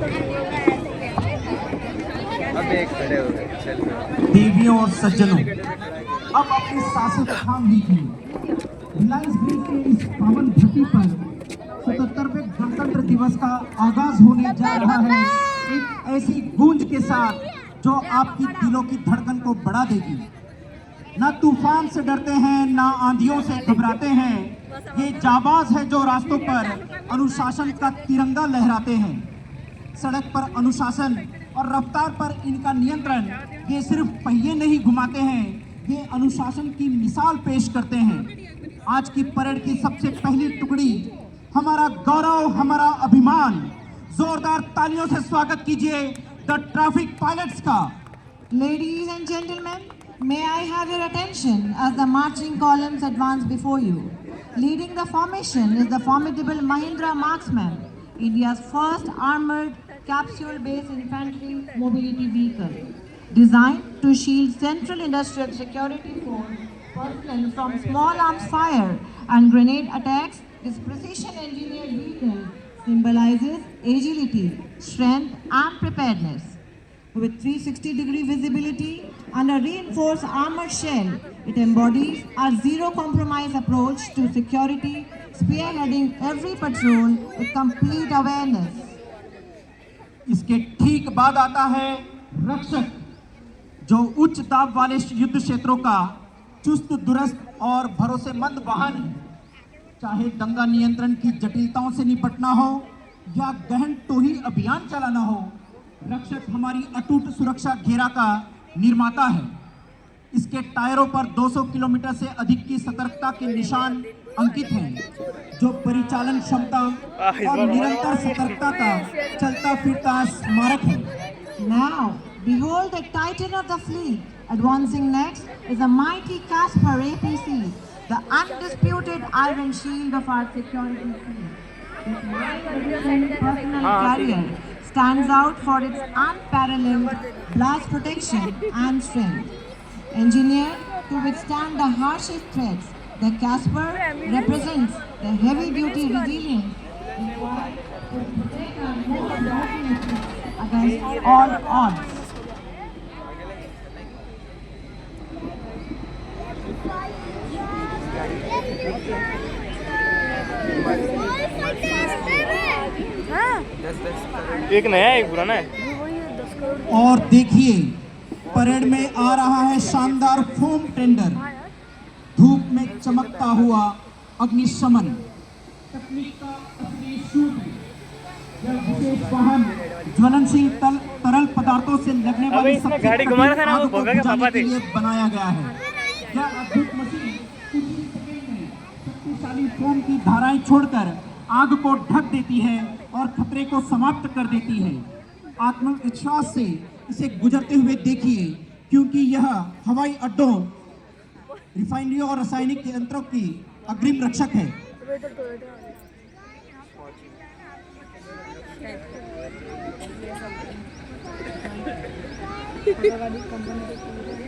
अब एक खड़े हो गए, चल गए। देवियों और सज्जनों, अब अपनी सांसें थाम लीजिए। रिलायंस ब्रिज के इस पावन धरती पर 77वें गणतंत्र दिवस का आगाज होने जा रहा है, एक ऐसी गूंज के साथ जो आपकी दिलों की धड़कन को बढ़ा देगी। ना तूफान से डरते हैं, ना आंधियों से घबराते हैं, ये जाबाज है जो रास्तों पर अनुशासन का तिरंगा लहराते हैं। सड़क पर अनुशासन और रफ्तार पर इनका नियंत्रण, ये सिर्फ पहिए नहीं घुमाते हैं, ये अनुशासन की मिसाल पेश करते हैं। आज की परेड की सबसे पहली टुकड़ी हमारा गौरव, हमारा अभिमान। जोरदार तालियों से स्वागत कीजिए द ट्रैफिक पायलट्स का। Ladies and gentlemen, may I have your attention as the marching columns advance before you. Leading the formation is the formidable Mahindra Marksman, India's first armored capsule-based infantry mobility vehicle. Designed to shield central industrial security force personnel from small arms fire and grenade attacks, this precision-engineered vehicle symbolizes agility, strength and preparedness. With 360-degree visibility and a reinforced armored shell, it embodies our zero-compromise approach to security, spearheading every patrol with complete awareness. इसके ठीक बाद आता है रक्षक, जो उच्च दाब वाले युद्ध क्षेत्रों का चुस्त दुरुस्त और भरोसेमंद वाहन है। चाहे दंगा नियंत्रण की जटिलताओं से निपटना हो या गहन टोही अभियान चलाना हो, रक्षक हमारी अटूट सुरक्षा घेरा का निर्माता है। इसके टायरों पर 200 किलोमीटर से अधिक की सतर्कता के निशान अंकित हैं, जो परिचालन क्षमता और निरंतर सतर्कता का चलता फिरता स्मारक है। Now, behold the titan of the fleet. Advancing next is a mighty Casper APC, the undisputed iron shield of our security fleet. This mighty personal carrier stands out for its unparalleled blast protection and strength. Engineered to withstand the harshest threats, the Casper represents the heavy-duty resilience required to protect our most important assets against all odds. एक नया है, एक पुराना है। और देखिए, parade में आ रहा है शानदार फोम टेंडर, धूप में चमकता हुआ अग्निशमन तकनीक का असली सूत्र। यह विशेष वाहन ज्वलनशील तरल पदार्थों से लगने वाली सबसे गाड़ी घुमा रहा था ना, वो आग को भगा के बुझाने पापा के थे। लिए बनाया गया है। यह अद्भुत मशीन कुछ ही सेकंड में शक्तिशाली फोम की धाराएं छोड़कर आग को ढक देती है और खतरे को समाप्त कर देती है। आत्मविश्वास से इसे गुजरते हुए देखिए, क्योंकि यह हवाई अड्डों, रिफाइनरियों और रासायनिक यंत्रों की अग्रिम रक्षक है।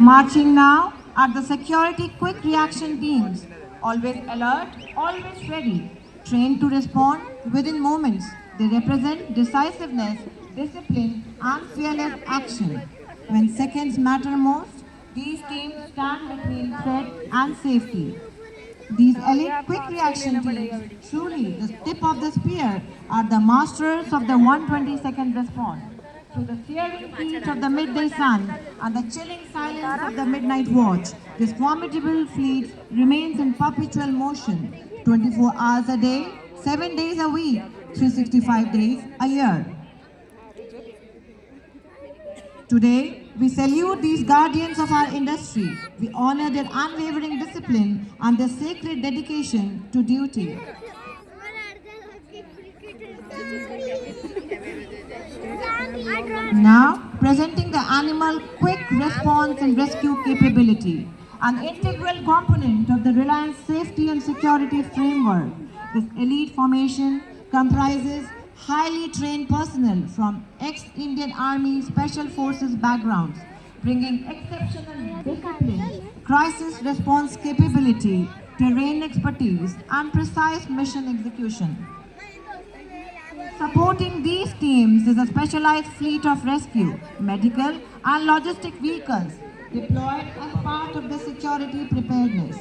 Marching now are the security quick reaction teams, always alert, always ready, trained to respond within moments. They represent decisiveness, discipline, and fearless action. When seconds matter most, these teams stand between threat and safety. These elite quick reaction teams, truly the tip of the spear, are the masters of the 120-second response. Through the searing heat of the midday sun and the chilling silence of the midnight watch, this formidable fleet remains in perpetual motion, 24 hours a day, 7 days a week, 365 days a year. Today, we salute these guardians of our industry. We honor their unwavering discipline and their sacred dedication to duty. Now, presenting the animal quick response and rescue capability, an integral component of the Reliance Safety and Security Framework. This elite formation comprises highly trained personnel from ex-Indian Army Special Forces backgrounds, bringing exceptional discipline, crisis response capability, terrain expertise, and precise mission execution. Supporting these teams is a specialized fleet of rescue, medical and logistic vehicles deployed as part of the security preparedness.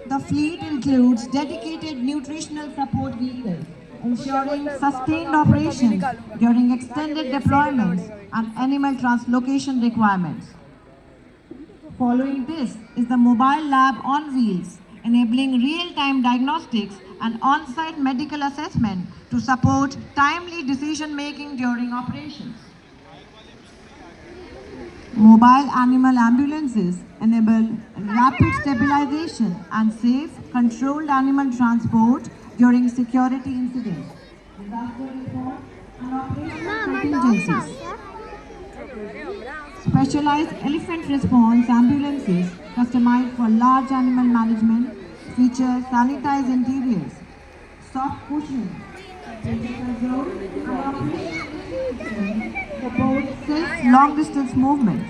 The fleet includes dedicated nutritional support vehicles, ensuring sustained operations during extended deployments and animal translocation requirements. Following this is the mobile lab on wheels, enabling real-time diagnostics and on-site medical assessment to support timely decision-making during operations. Mobile animal ambulances enable rapid stabilization and safe, controlled animal transport during security incidents, disaster response, and operational contingencies. Specialized elephant response ambulances customized for large animal management feature sanitized interiors, soft cushioning, temperature control, and operational systems support safe long-distance movement.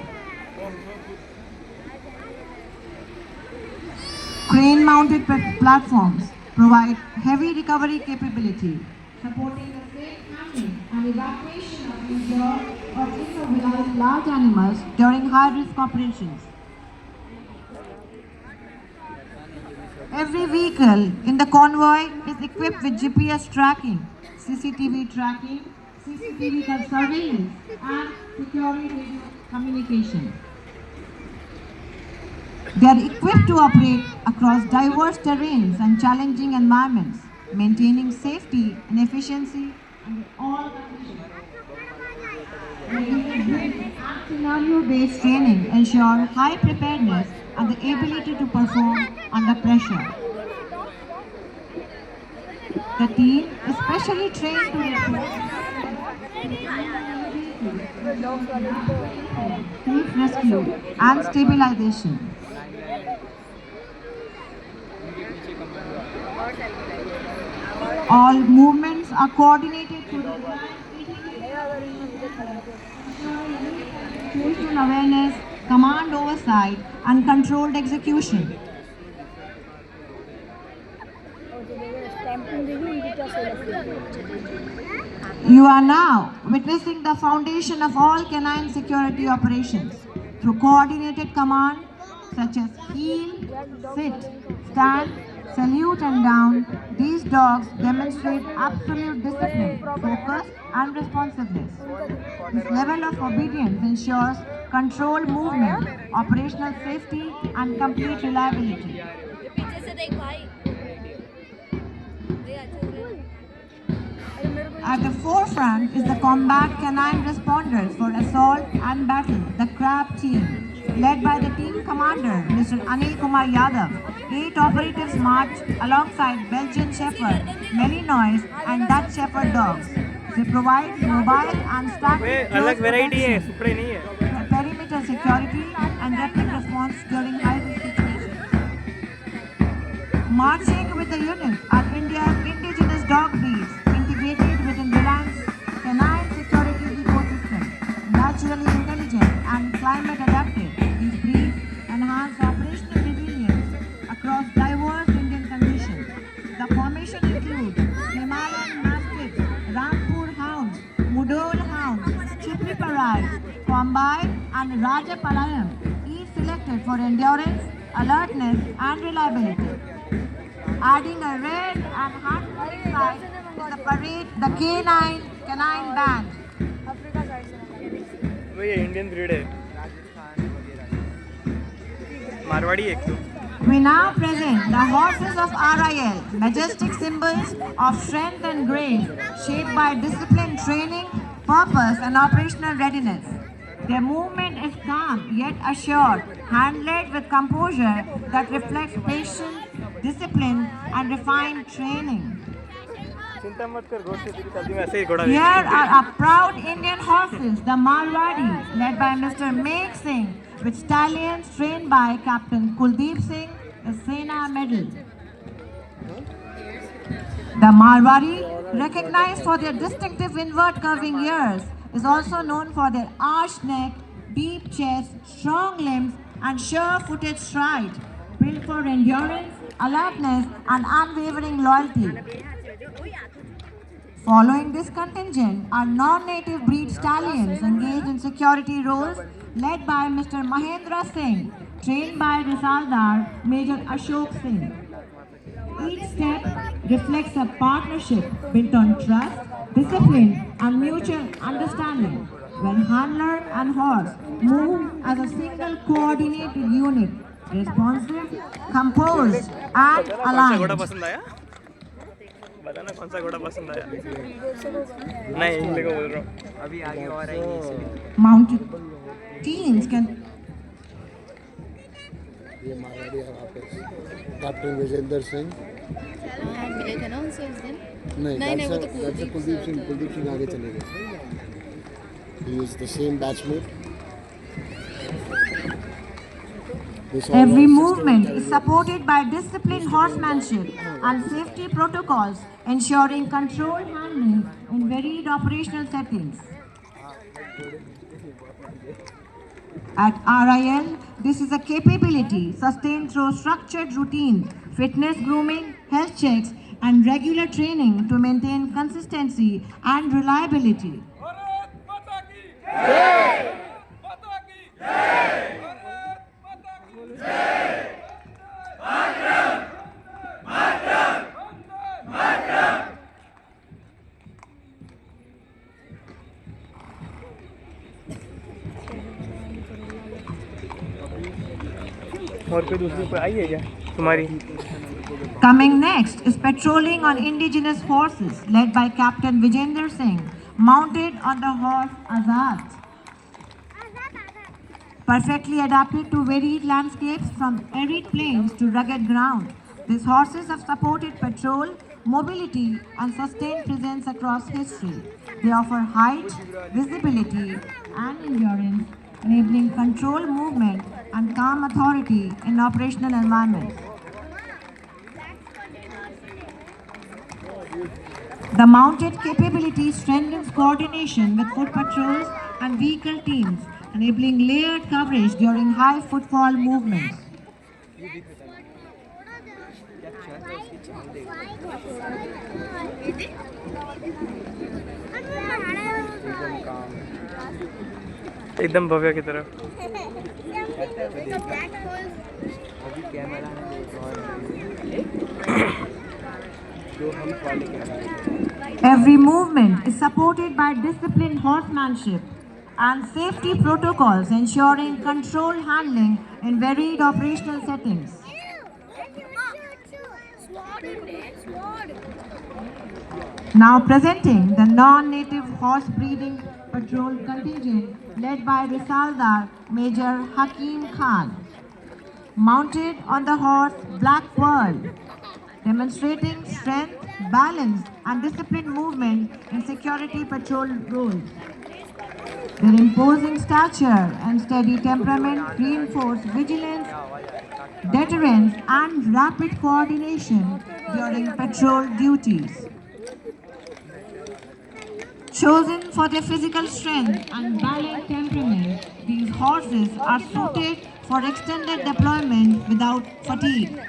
Crane-mounted platforms provide heavy recovery capability, supporting the safe handling and evacuation of injured or immobilized large animals during high-risk operations. Every vehicle in the convoy is equipped with GPS tracking, CCTV tracking, CCTV surveillance, and secure radio communication. They are equipped to operate across diverse terrains and challenging environments, maintaining safety and efficiency under all conditions. And scenario-based training ensure high preparedness and the ability to perform under pressure. The team is specially trained to safe rescue and stabilization. All movements are coordinated through the situational awareness, command oversight, and controlled execution. You are now witnessing the foundation of all canine security operations through coordinated command such as heel, sit, stand, salute and down. These dogs demonstrate absolute discipline, focus and responsiveness. This level of obedience ensures controlled movement, operational safety and complete reliability. At the forefront is the Combat Canine Responders for Assault and Battle, the CRAB team, led by the team commander, Mr. Anil Kumar Yadav. 8 operatives march alongside Belgian Shepherd, Malinois and Dutch Shepherd dogs. They provide mobile and static protection, perimeter security and rapid response during high-risk situations. Marching with the unit are India's indigenous dog breeds, integrated within Reliance Canine Security ecosystem, naturally intelligent and climate adapted. These breeds enhance operational resilience across diverse Indian conditions. The formation includes Himalayan Mastiffs, Rampur Hounds, Mudol Hounds, Chipriparai, Kombai and Rajapalayam, each selected for endurance, alertness and reliability. Adding a red and heart-moving sight is the parade, the canine band. वही Indian breed है मारवाड़ी एक तो We now present the horses of RIL, majestic symbols of strength and grace, shaped by disciplined training, purpose and operational readiness. Their movement is calm yet assured, hand-led with composure that reflects patience, discipline and refined training. Here are our proud Indian horses, the Marwadi, led by Mr. Megh Singh, with stallions trained by Captain Kuldeep Singh, the Sena Medal. The Marwadi, recognized for their distinctive inward curving ears, is also known for their arched neck, deep chest, strong limbs and sure-footed stride, built for endurance, alertness and unwavering loyalty. Following this contingent are non-native breed stallions engaged in security roles led by Mr. Mahendra Singh, trained by Risaldar Major Ashok Singh. Each step reflects a partnership built on trust, discipline and mutual understanding, where handler and horse move as a single coordinated unit, responsive, composed and aligned. बताना कौन सा घोड़ा पसंद आया? नहीं, English को बोल रहा हूँ। अभी आगे और आएंगे इसलिए। Mounted teams can. ये मारवाड़ी है वापस कैप्टन विजेंद्र सिंह मिले थे ना उनसे उस दिन नहीं नहीं वो तो कुलदीप सिंह आगे चले गए he is the same batchmate Every movement is supported by disciplined horsemanship and safety protocols, ensuring controlled handling in varied operational settings. At RIL, this is a capability sustained through structured routines, fitness grooming, health checks, and regular training to maintain consistency and reliability. और कोई दूसरी कोई आई है क्या तुम्हारी? Coming next is patrolling on indigenous horses led by Captain Vijender Singh, mounted on the horse Azad. Perfectly adapted to varied landscapes from arid plains to rugged ground, these horses have supported patrol, mobility and sustained presence across history. They offer height, visibility and endurance, enabling controlled movement and calm authority in operational environments. The mounted capability strengthens coordination with foot patrols and vehicle teams, enabling layered coverage during high footfall movements. एकदम भव्य की तरफ। अभी camera जो हम follow कर रहे हैं। Every movement is supported by disciplined horsemanship and safety protocols, ensuring controlled handling in varied operational settings. Now presenting the non-native horse breeding patrol contingent led by Risaldar Major Hakim Khan, mounted on the horse Black Pearl, demonstrating strength, balance and disciplined movement in security patrol roles. Their imposing stature and steady temperament reinforce vigilance, deterrence and rapid coordination during patrol duties. Chosen for their physical strength and balanced temperament, these horses are suited for extended deployment without fatigue.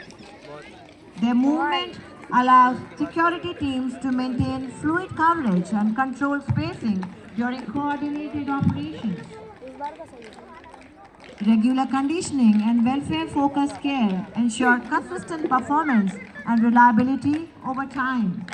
Their movement allows security teams to maintain fluid coverage and control spacing during coordinated operations. Regular conditioning and welfare-focused care ensure consistent performance and reliability over time.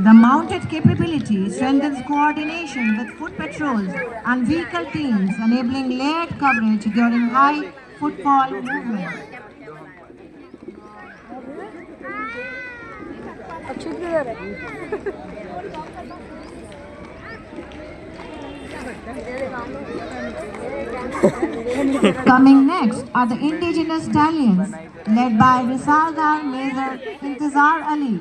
The mounted capability strengthens coordination with foot patrols and vehicle teams, enabling layered coverage during high footfall movements. Coming next are the indigenous stallions led by Risaldar Major Intizar Ali,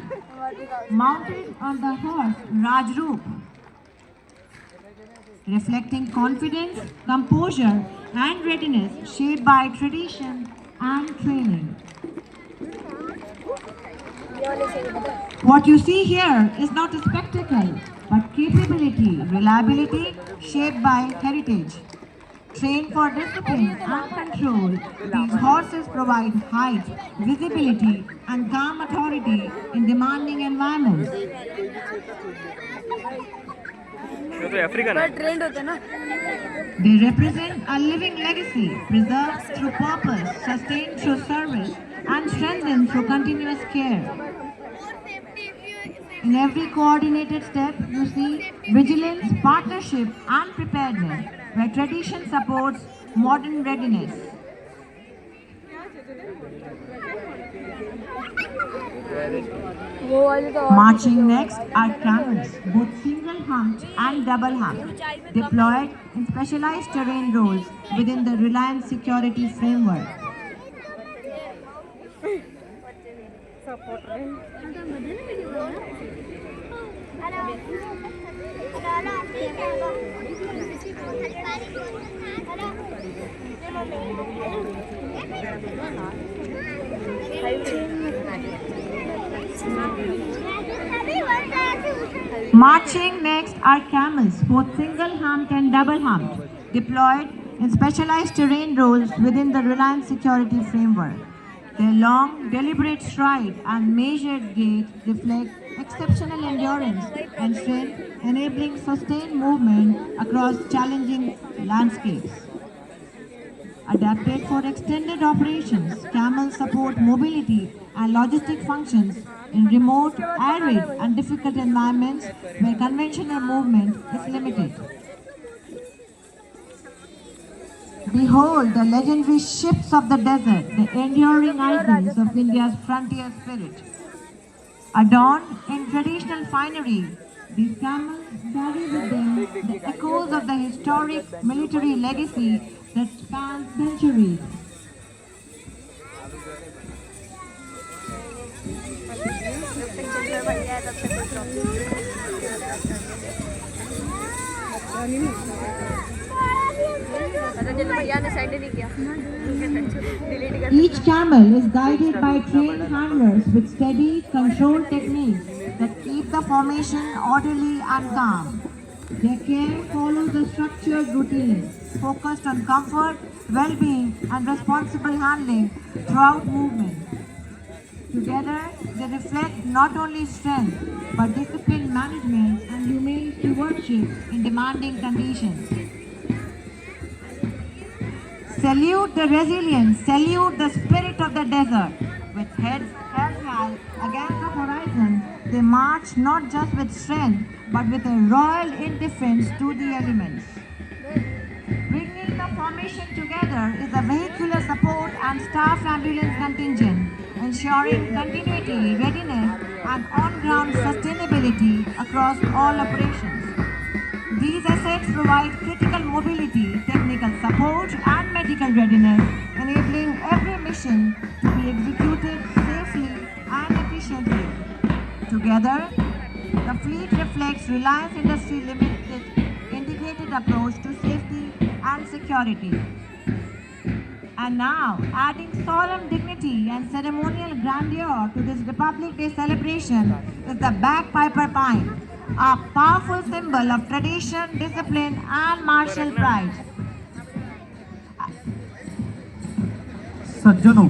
mounted on the horse Rajroop, reflecting confidence, composure and readiness shaped by tradition and training. What you see here is not a spectacle, but capability, reliability shaped by heritage. Trained for discipline and control, these horses provide height, visibility, and calm authority in demanding environments. वो तो African है. Trend होते ना. They represent a living legacy, preserved through purpose, sustained through service, and strengthened through continuous care. In every coordinated step, you see vigilance, partnership, and preparedness, where tradition supports modern readiness. Marching next are camels, both single-humped and double-humped, deployed in specialized terrain roles within the Reliance security framework. Marching next are camels, both single-humped and double-humped, deployed in specialized terrain roles within the Reliance security framework. Their long, deliberate stride and measured gait reflect exceptional endurance and strength, enabling sustained movement across challenging landscapes. Adapted for extended operations, camels support mobility and logistic functions in remote, arid, and difficult environments where conventional movement is limited. Behold the legendary ships of the desert, the enduring icons of India's frontier spirit. Adorned in traditional finery, these camels carry with them the echoes of the historic military legacy that spans centuries. Each camel is guided by trained handlers with steady, controlled techniques that keep the formation orderly and calm. Their care follows a structured routine focused on comfort, well-being, and responsible handling throughout movement. Together, they reflect not only strength but disciplined management and humane stewardship in demanding conditions. Salute the resilience, salute the spirit of the desert. With heads held high against the horizon, they march not just with strength but with a royal indifference to the elements. Bringing the formation together is a vehicular support and staff ambulance contingent, ensuring continuity, readiness, and on-ground sustainability across all operations. These assets provide critical mobility, technical support, and medical readiness, enabling every mission to be executed safely and efficiently. Together, the fleet reflects Reliance Industry Limited's integrated approach to safety and security. And now, adding solemn dignity and ceremonial grandeur to this Republic Day celebration is the Bagpiper Pine, a powerful symbol of tradition, discipline, and martial pride. सज्जनों,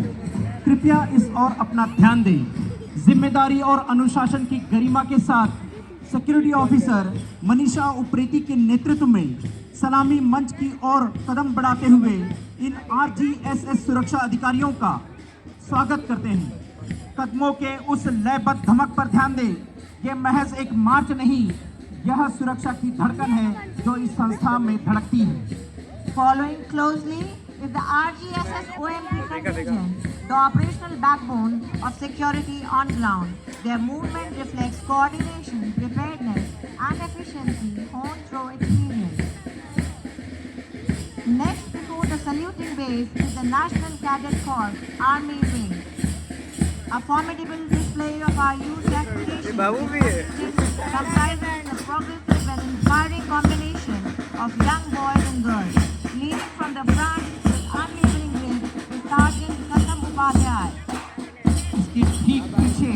कृपया इस ओर अपना ध्यान दें। जिम्मेदारी और अनुशासन की गरिमा के साथ सिक्योरिटी ऑफिसर मनीषा उप्रेती के नेतृत्व में सलामी मंच की ओर कदम बढ़ाते हुए इन आरजीएसएस सुरक्षा अधिकारियों का स्वागत करते हैं। कदमों के उस लयबद्ध धमक पर ध्यान दें। ये महज एक मार्च नहीं, यह सुरक्षा की धड़कन है जो इस संस्था में धड़कती है। Following closely is the RGSS OMP contingent, the operational backbone of security on ground. Their movement reflects coordination, preparedness, and efficiency honed through experience. Next before the saluting base is the National Cadet Corps Army Wing, a formidable display of our youth aspirations, comprising a progressive and inspiring combination of young boys and girls. Leading from the front with unwavering grace is Sergeant Kasam Upadhyay. इसके ठीक पीछे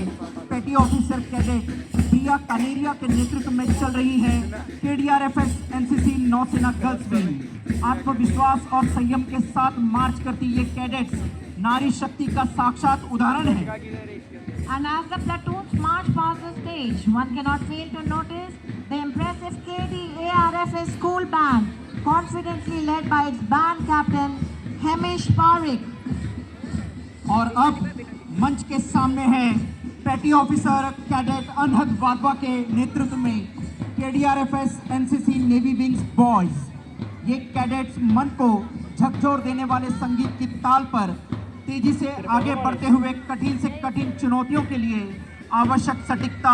पेटी officer cadet प्रिया कनेरिया के नेतृत्व में चल रही है KDRFS NCC नौसेना गर्ल्स विंग। आत्मविश्वास और संयम के साथ मार्च करती ये कैडेट्स नारी शक्ति का साक्षात उदाहरण है। And as the platoons march past the stage, one cannot fail to notice the impressive KDARFS school band, confidently led by its band captain, Hamish Parikh. और अब मंच के सामने है पेटी ऑफिसर कैडेट अनहद वाधवा के नेतृत्व में KDRFS NCC navy wings boys. ये कैडेट्स मन को झकझोर देने वाले संगीत की ताल पर तेजी से आगे बढ़ते हुए कठिन से कठिन चुनौतियों के लिए आवश्यक सटीकता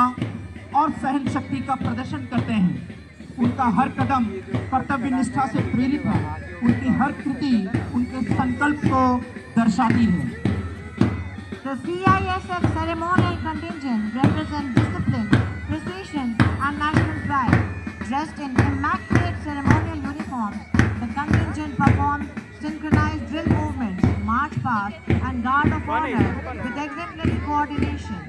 और सहन शक्ति का प्रदर्शन करते हैं। उनका हर कदम कर्तव्य निष्ठा से प्रेरित है। उनकी हर कृति उनके संकल्प को दर्शाती है। The CISF ceremonial contingent represents discipline, precision, and national pride. Dressed in immaculate ceremonial uniforms, the contingent performs synchronized drill movements, march past, and guard of honor with exemplary coordination.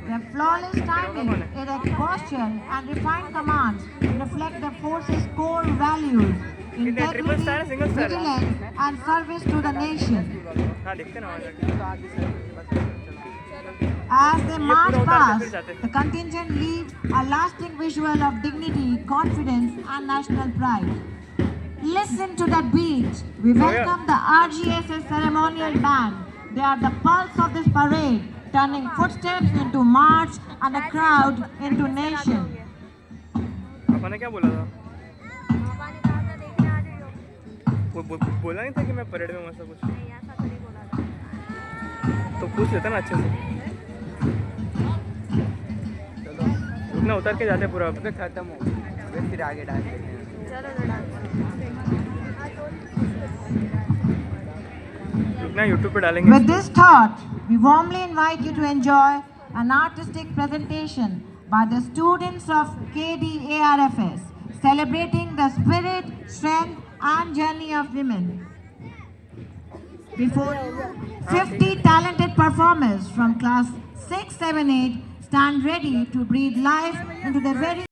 Their flawless timing, erect posture, and refined commands reflect the force's core values: integrity, vigilance, and service to the nation. As they march past, the contingent leaves a lasting visual of dignity, confidence, and national pride. Listen to that beat. We welcome the RGSS ceremonial band. They are the pulse of this parade, turning footsteps into march and a crowd into nation. आपने क्या बोला था? बोला नहीं था कि मैं parade में मस्त कुछ तो पूछ लेता ना अच्छे से। रुकना, उतर के जाते पूरा खत्म हो फिर आगे डांस करते हैं। रुकना, यूट्यूब पे डालेंगे। With this thought, we warmly invite you to enjoy an artistic presentation by the students of KDARFS, celebrating the spirit, strength, and journey of women. Before you, 50 talented performers from class 6, 7, 8 stand ready to breathe life into the very